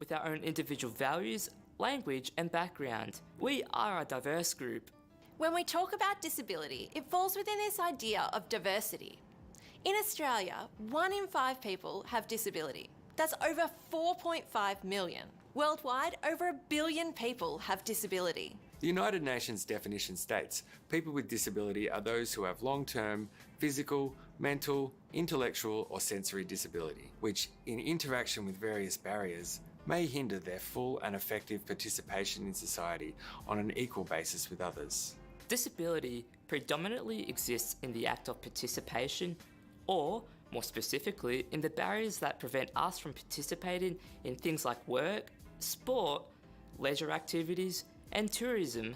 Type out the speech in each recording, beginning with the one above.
with our own individual values, language and background. We are a diverse group. When we talk about disability, it falls within this idea of diversity. In Australia, 1 in 5 people have disability. That's over 4.5 million. Worldwide, over 1 billion people have disability. The United Nations definition states, people with disability are those who have long-term physical, mental, intellectual or sensory disability, which, in interaction with various barriers, may hinder their full and effective participation in society on an equal basis with others. Disability predominantly exists in the act of participation, or, more specifically, in the barriers that prevent us from participating in things like work, sport, leisure activities, and tourism.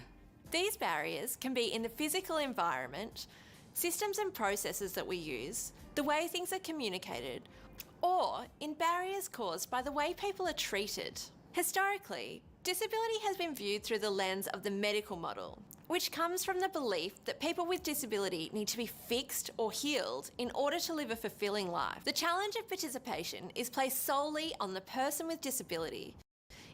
These barriers can be in the physical environment, systems and processes that we use, the way things are communicated, or in barriers caused by the way people are treated. Historically, Disability has been viewed through the lens of the medical model, which comes from the belief that people with disability need to be fixed or healed in order to live a fulfilling life. The challenge of participation is placed solely on the person with disability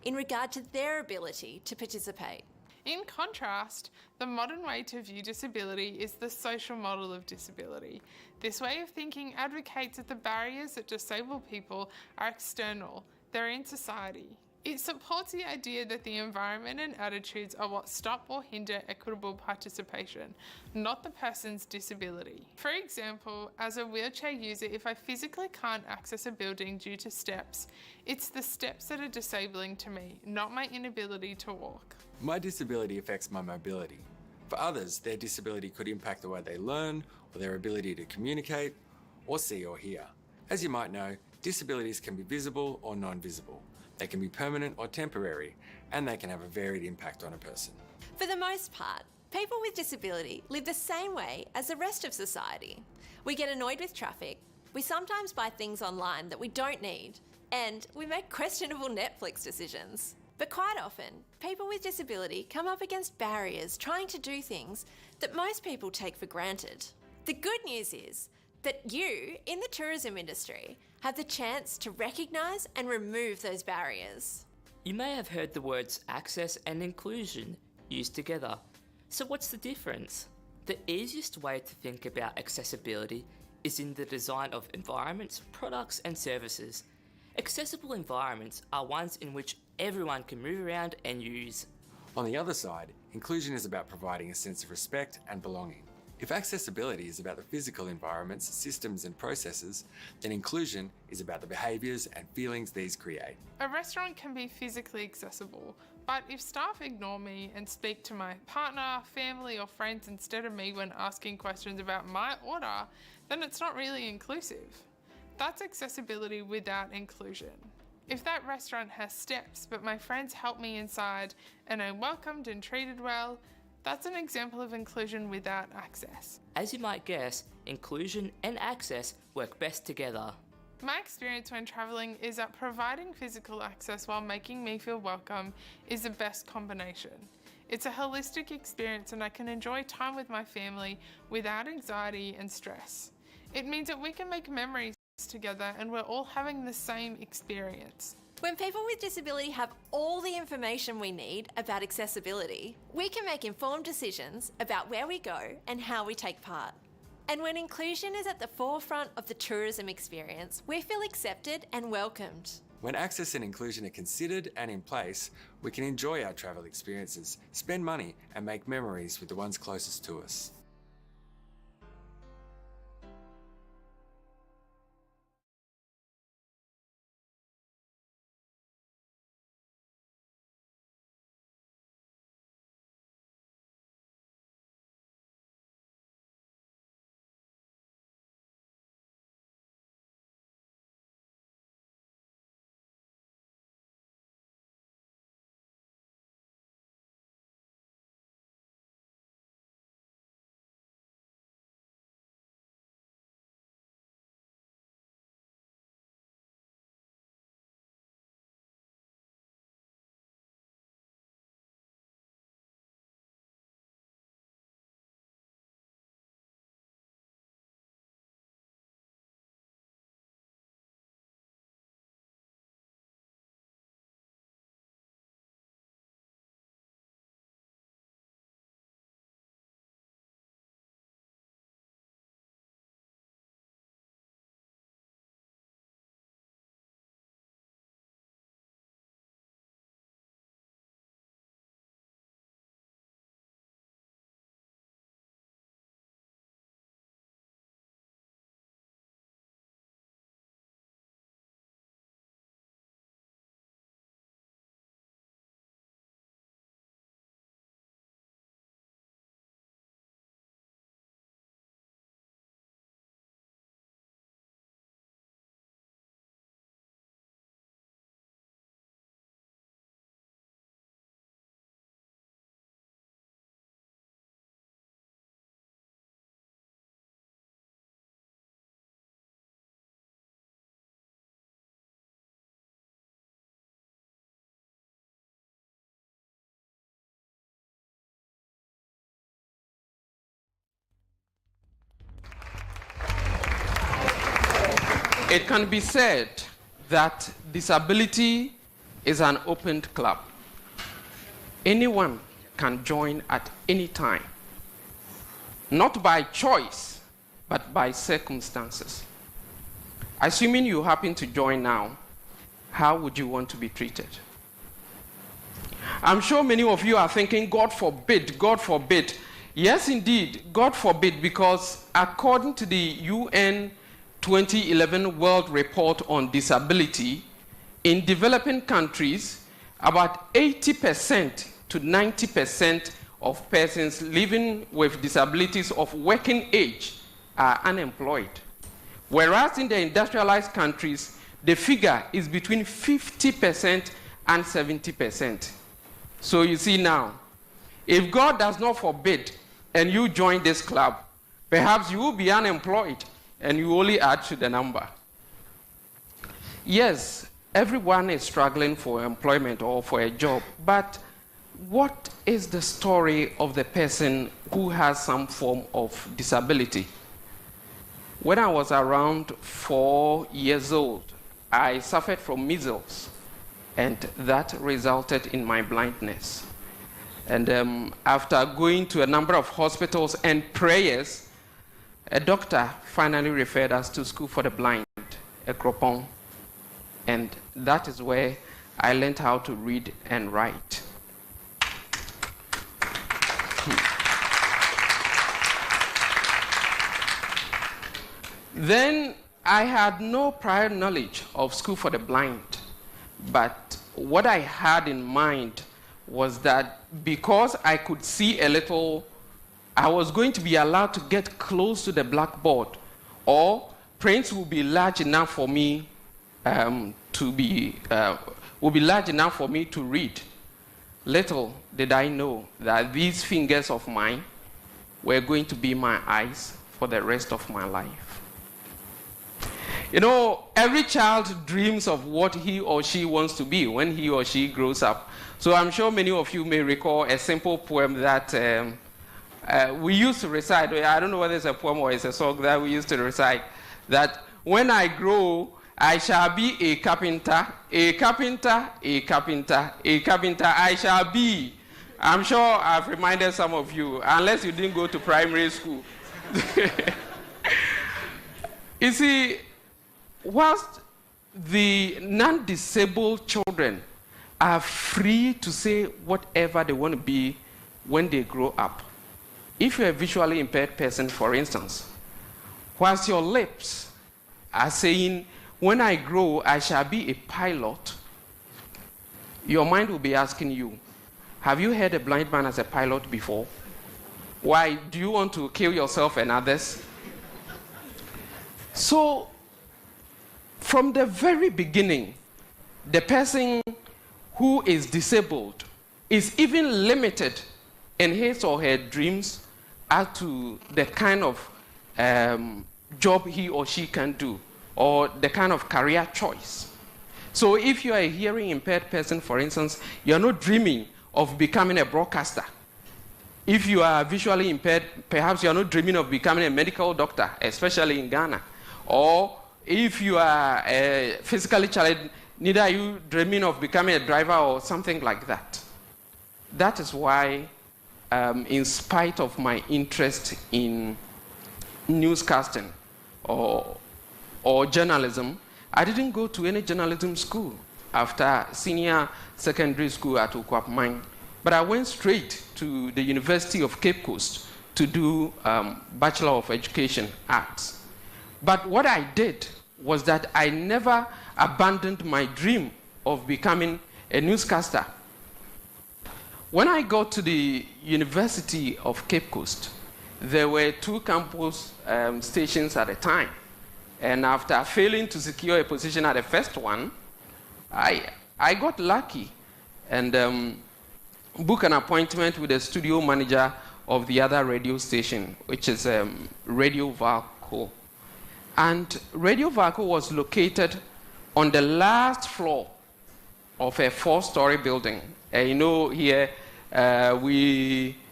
in regard to their ability to participate. In contrast, the modern way to view disability is the social model of disability. This way of thinking advocates that the barriers that disable people are external, they're in society. It supports the idea that the environment and attitudes are what stop or hinder equitable participation, not the person's disability. For example, as a wheelchair user, if I physically can't access a building due to steps, it's the steps that are disabling to me, not my inability to walk. My disability affects my mobility. For others, their disability could impact the way they learn, or their ability to communicate, or see or hear. As you might know, disabilities can be visible or non-visible. They can be permanent or temporary, and they can have a varied impact on a person. For the most part, people with disability live the same way as the rest of society. We get annoyed with traffic, we sometimes buy things online that we don't need, and we make questionable Netflix decisions. But quite often, people with disability come up against barriers trying to do things that most people take for granted. The good news is that you, in the tourism industry, have the chance to recognise and remove those barriers. You may have heard the words access and inclusion used together. So what's the difference? The easiest way to think about accessibility is in the design of environments, products and services. Accessible environments are ones in which everyone can move around and use. On the other side, inclusion is about providing a sense of respect and belonging. If accessibility is about the physical environments, systems and processes, then inclusion is about the behaviours and feelings these create. A restaurant can be physically accessible, but if staff ignore me and speak to my partner, family or friends instead of me when asking questions about my order, then it's not really inclusive. That's accessibility without inclusion. If that restaurant has steps but my friends help me inside and I'm welcomed and treated well, that's an example of inclusion without access. As you might guess, inclusion and access work best together. My experience when travelling is that providing physical access while making me feel welcome is the best combination. It's a holistic experience and I can enjoy time with my family without anxiety and stress. It means that we can make memories together and we're all having the same experience. When people with disability have all the information we need about accessibility, we can make informed decisions about where we go and how we take part. And when inclusion is at the forefront of the tourism experience, we feel accepted and welcomed. When access and inclusion are considered and in place, we can enjoy our travel experiences, spend money and make memories with the ones closest to us. It can be said that disability is an opened club. Anyone can join at any time, not by choice, but by circumstances. Assuming you happen to join now, how would you want to be treated? I'm sure many of you are thinking, God forbid, God forbid. Yes, indeed, God forbid, because according to the UN 2011 World Report on Disability, in developing countries, about 80% to 90% of persons living with disabilities of working age are unemployed. Whereas in the industrialized countries, the figure is between 50% and 70%. So you see now, if God does not forbid and you join this club, perhaps you will be unemployed and you only add to the number. Yes, everyone is struggling for employment or for a job, but what is the story of the person who has some form of disability? When I was around 4 years old, I suffered from measles, and that resulted in my blindness. And after going to a number of hospitals and prayers, a doctor finally referred us to School for the Blind, Ekropon. And that is where I learned how to read and write. Then I had no prior knowledge of School for the Blind, but what I had in mind was that because I could see a little, I was going to be allowed to get close to the blackboard, or prints will be large enough for me to read. Little did I know that these fingers of mine were going to be my eyes for the rest of my life. You know, every child dreams of what he or she wants to be when he or she grows up. So I'm sure many of you may recall a simple poem that we used to recite. I don't know whether it's a poem or it's a song that we used to recite. That when I grow, I shall be a carpenter, a carpenter, a carpenter, a carpenter, I shall be. I'm sure I've reminded some of you, unless you didn't go to primary school. You see, whilst the non-disabled children are free to say whatever they want to be when they grow up. If you're a visually impaired person, for instance, whilst your lips are saying, when I grow, I shall be a pilot, your mind will be asking you, have you heard a blind man as a pilot before? Why? Do you want to kill yourself and others? So, from the very beginning, the person who is disabled is even limited in his or her dreams as to the kind of job he or she can do, or the kind of career choice. So if you are a hearing impaired person, for instance, you're not dreaming of becoming a broadcaster. If you are visually impaired, perhaps you're not dreaming of becoming a medical doctor, especially in Ghana. Or if you are physically challenged, neither are you dreaming of becoming a driver or something like that. That is why, in spite of my interest in newscasting or journalism, I didn't go to any journalism school after senior secondary school at Ukwapmine, but I went straight to the University of Cape Coast to do Bachelor of Education Arts. But what I did was that I never abandoned my dream of becoming a newscaster. When I got to the University of Cape Coast, there were 2 campus stations at a time. And after failing to secure a position at the first one, I got lucky and booked an appointment with the studio manager of the other radio station, which is Radio Valco. And Radio Valco was located on the last floor of a 4-story building. You know, here,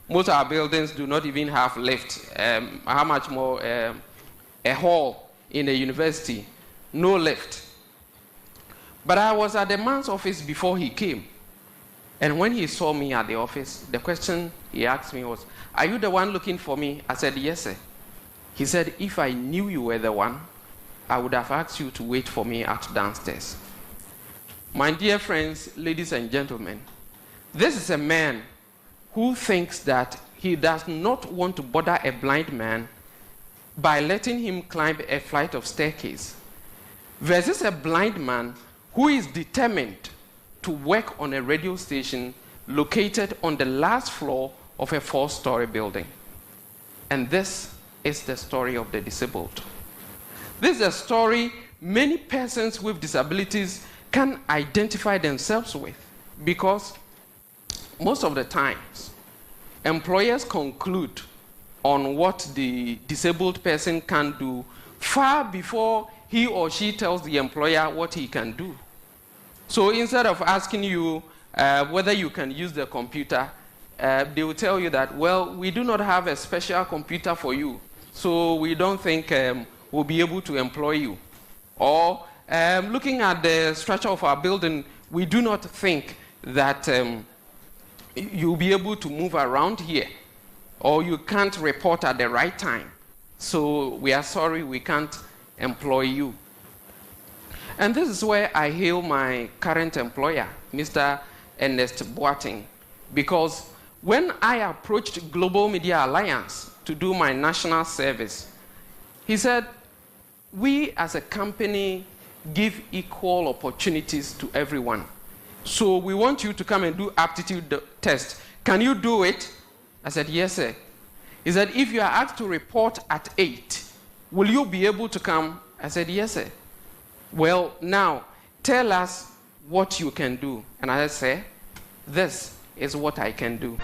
most of our buildings do not even have lift. How much more a hall in a university? no lift. But I was at the man's office before he came. And when he saw me at the office, the question he asked me was, "Are you the one looking for me?" I said, "Yes, sir." He said, "If I knew you were the one, I would have asked you to wait for me out downstairs." My dear friends, ladies and gentlemen, this is a man who thinks that he does not want to bother a blind man by letting him climb a flight of staircase, versus a blind man who is determined to work on a radio station located on the last floor of a 4-story building. And this is the story of the disabled. This is a story many persons with disabilities can identify themselves with, because most of the times, employers conclude on what the disabled person can do far before he or she tells the employer what he can do. So instead of asking you whether you can use the computer, they will tell you that, well, we do not have a special computer for you, so we don't think we'll be able to employ you. Or looking at the structure of our building, we do not think that you'll be able to move around here, or you can't report at the right time. So we are sorry, we can't employ you. And this is where I hail my current employer, Mr. Ernest Boateng, because when I approached Global Media Alliance to do my national service, he said, "We as a company give equal opportunities to everyone. So we want you to come and do aptitude test. Can you do it?" I said, "Yes, sir." He said, "If you are asked to report at 8, will you be able to come?" I said, "Yes, sir." "Well, now, tell us what you can do." And I said, "This is what I can do."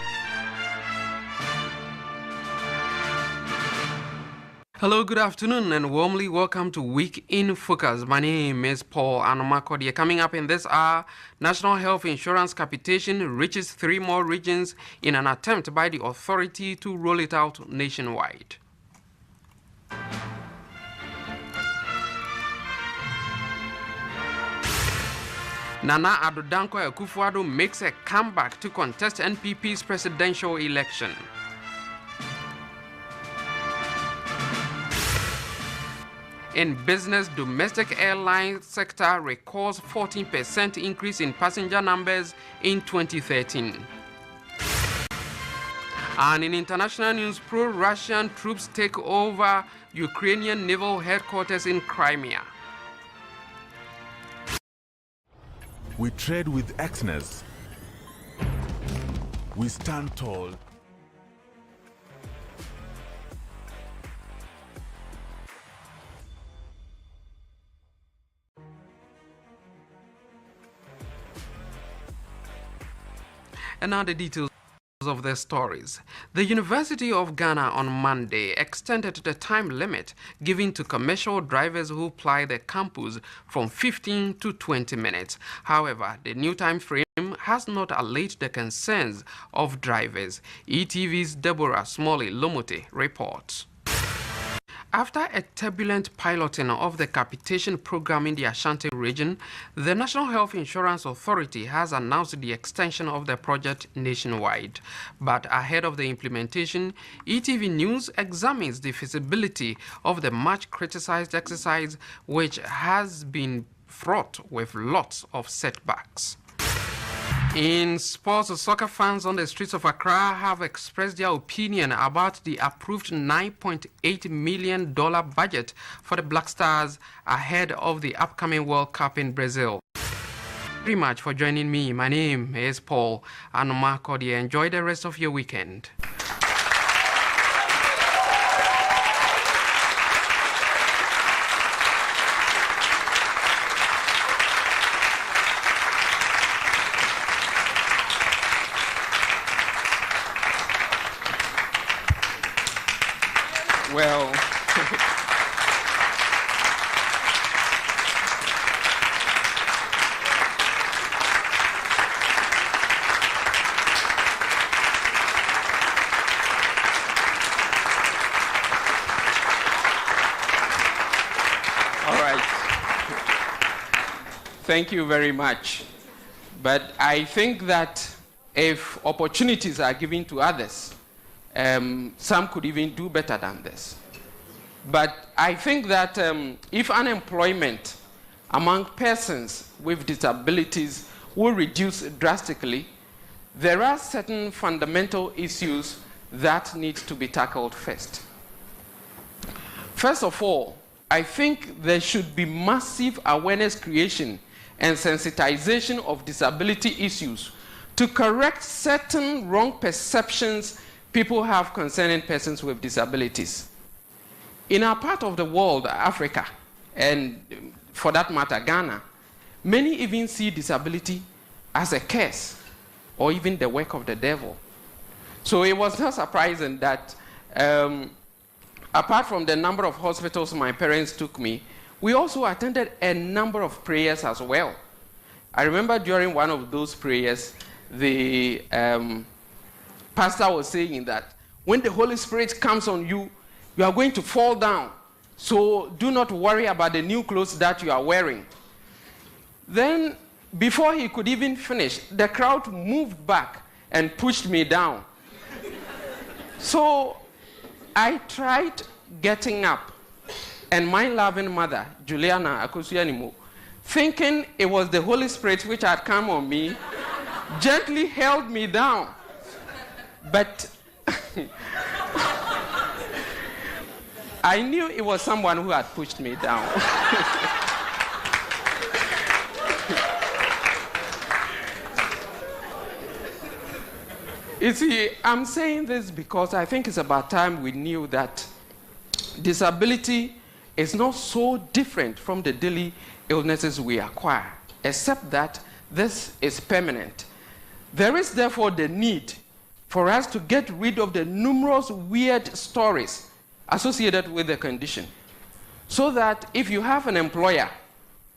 Hello, good afternoon, and warmly welcome to Week in Focus. My name is Paul Anomakodie. Coming up in this hour, National Health Insurance capitation reaches 3 more regions in an attempt by the authority to roll it out nationwide. Nana Addo Dankwa Akufo-Addo makes a comeback to contest NPP's presidential election. In business, domestic airline sector records 14% increase in passenger numbers in 2013. And in international news, pro-Russian troops take over Ukrainian naval headquarters in Crimea. We tread with excellence. We stand tall. And now the details of their stories. The University of Ghana on Monday extended the time limit given to commercial drivers who ply the campus from 15 to 20 minutes. However, the new time frame has not allayed the concerns of drivers. ETV's Deborah Smalley-Lomote reports. After a turbulent piloting of the capitation program in the Ashanti region, the National Health Insurance Authority has announced the extension of the project nationwide. But ahead of the implementation, ETV News examines the feasibility of the much criticized exercise, which has been fraught with lots of setbacks. In sports, soccer fans on the streets of Accra have expressed their opinion about the approved $9.8 million budget for the Black Stars ahead of the upcoming World Cup in Brazil. Thank you very much for joining me. My name is Paul Anomakodie. Enjoy the rest of your weekend. Well, all right. Thank you very much. But I think that if opportunities are given to others, some could even do better than this. But I think that if unemployment among persons with disabilities will reduce drastically, there are certain fundamental issues that need to be tackled first. First of all, I think there should be massive awareness creation and sensitization of disability issues to correct certain wrong perceptions people have concerning persons with disabilities. In our part of the world, Africa, and for that matter, Ghana, many even see disability as a curse or even the work of the devil. So it was not surprising that apart from the number of hospitals my parents took me, we also attended a number of prayers as well. I remember during one of those prayers, the pastor was saying that when the Holy Spirit comes on you, you are going to fall down. So do not worry about the new clothes that you are wearing. Then, before he could even finish, the crowd moved back and pushed me down. So I tried getting up, and my loving mother, Juliana Akusianimo, thinking it was the Holy Spirit which had come on me, gently held me down. But I knew it was someone who had pushed me down. You see, I'm saying this because I think it's about time we knew that disability is not so different from the daily illnesses we acquire, except that this is permanent. There is therefore the need for us to get rid of the numerous weird stories associated with the condition, so that if you have an employer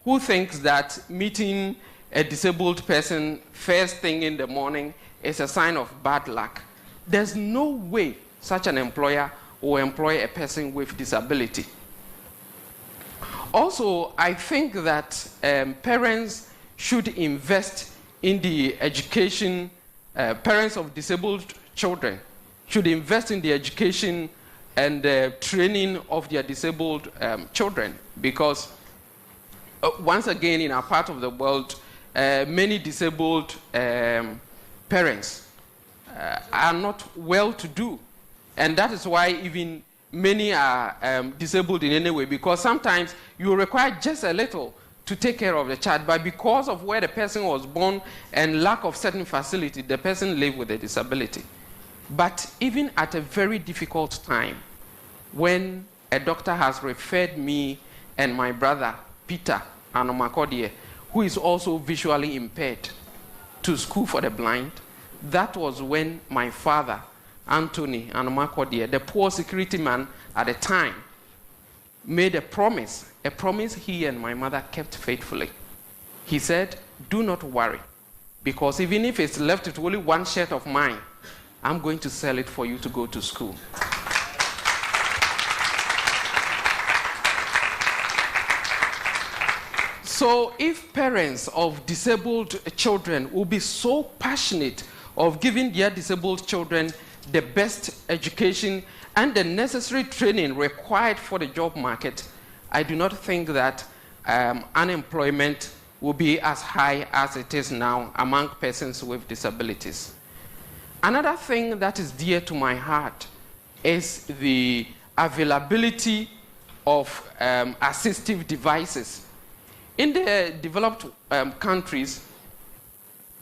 who thinks that meeting a disabled person first thing in the morning is a sign of bad luck, there's no way such an employer will employ a person with disability. Also, I think that parents should invest in the education, parents of disabled children should invest in the education and training of their disabled children, because once again in our part of the world, many disabled parents are not well-to-do, and that is why even many are disabled in any way, because sometimes you require just a little to take care of the child, but because of where the person was born and lack of certain facility, the person lives with a disability. But even at a very difficult time, when a doctor has referred me and my brother, Peter Anomakodie, who is also visually impaired, to school for the blind, that was when my father, Anthony Anomakodie, the poor security man at the time, made a promise he and my mother kept faithfully. He said, do not worry, because even if it's left with only one shirt of mine, I'm going to sell it for you to go to school. So if parents of disabled children will be so passionate of giving their disabled children the best education and the necessary training required for the job market, I do not think that unemployment will be as high as it is now among persons with disabilities. Another thing that is dear to my heart is the availability of assistive devices. In the developed countries,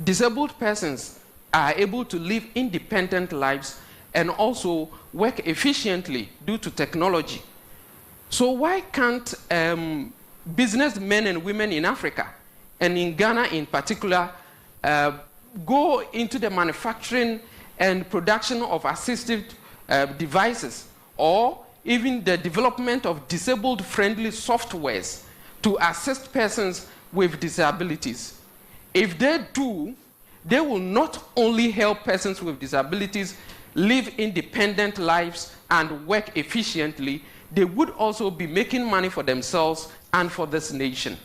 disabled persons are able to live independent lives and also work efficiently due to technology. So why can't businessmen and women in Africa, and in Ghana in particular, go into the manufacturing and production of assistive devices, or even the development of disabled-friendly softwares to assist persons with disabilities? If they do, they will not only help persons with disabilities live independent lives and work efficiently, they would also be making money for themselves and for this nation.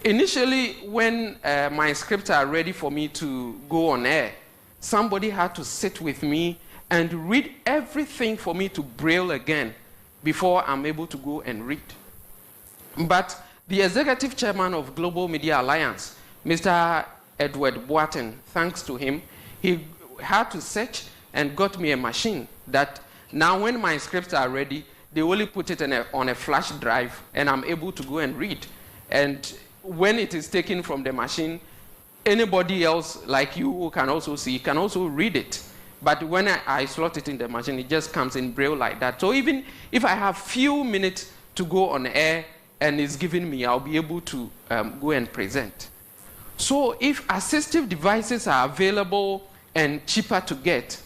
Initially, when my scripts are ready for me to go on air, somebody had to sit with me and read everything for me to braille again before I'm able to go and read. But the executive chairman of Global Media Alliance, Mr. Edward Boateng, thanks to him, he had to search and got me a machine that now when my scripts are ready, they only put it on a flash drive and I'm able to go and read. And when it is taken from the machine, anybody else like you who can also see can also read it. But when I slot it in the machine, it just comes in braille like that. So even if I have few minutes to go on air and it's given me, I'll be able to go and present. So if assistive devices are available and cheaper to get,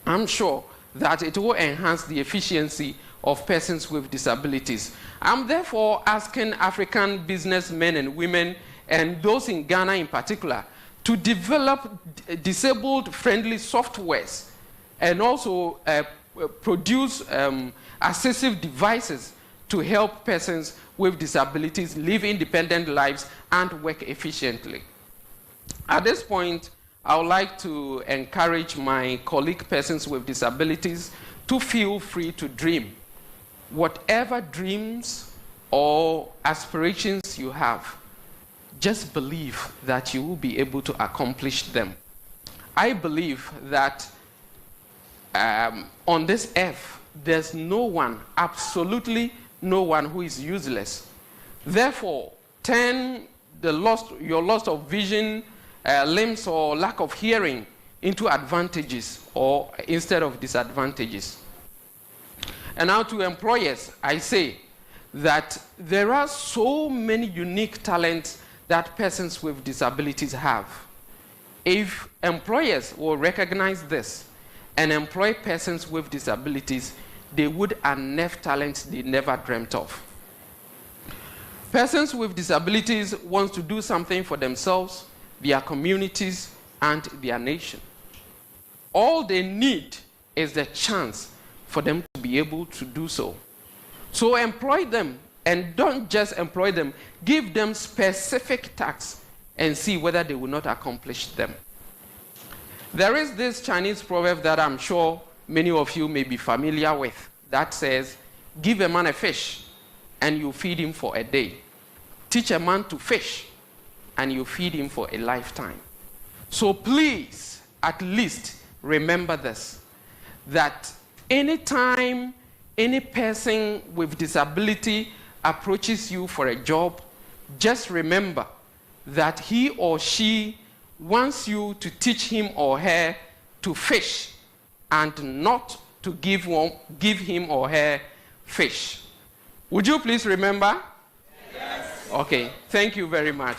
I'm sure that it will enhance the efficiency of persons with disabilities. I'm therefore asking African businessmen and women, and those in Ghana in particular, to develop disabled-friendly softwares and also produce assistive devices to help persons with disabilities live independent lives and work efficiently. At this point, I would like to encourage my colleague persons with disabilities to feel free to dream. Whatever dreams or aspirations you have, just believe that you will be able to accomplish them. I believe that on this earth, there's no one, absolutely no one who is useless. Therefore, turn your loss of vision, limbs, or lack of hearing into advantages or instead of disadvantages. And now to employers, I say that there are so many unique talents that persons with disabilities have. If employers will recognize this and employ persons with disabilities, they would unearth talents they never dreamt of. Persons with disabilities want to do something for themselves, their communities, and their nation. All they need is the chance for them to be able to do so. So employ them, and don't just employ them, give them specific tasks and see whether they will not accomplish them. There is this Chinese proverb that I'm sure many of you may be familiar with that says, give a man a fish and you feed him for a day. Teach a man to fish and you feed him for a lifetime. So please, at least remember this, that anytime any person with disability approaches you for a job, just remember that he or she wants you to teach him or her to fish and not to give him or her fish. Would you please remember? Yes. Okay, thank you very much.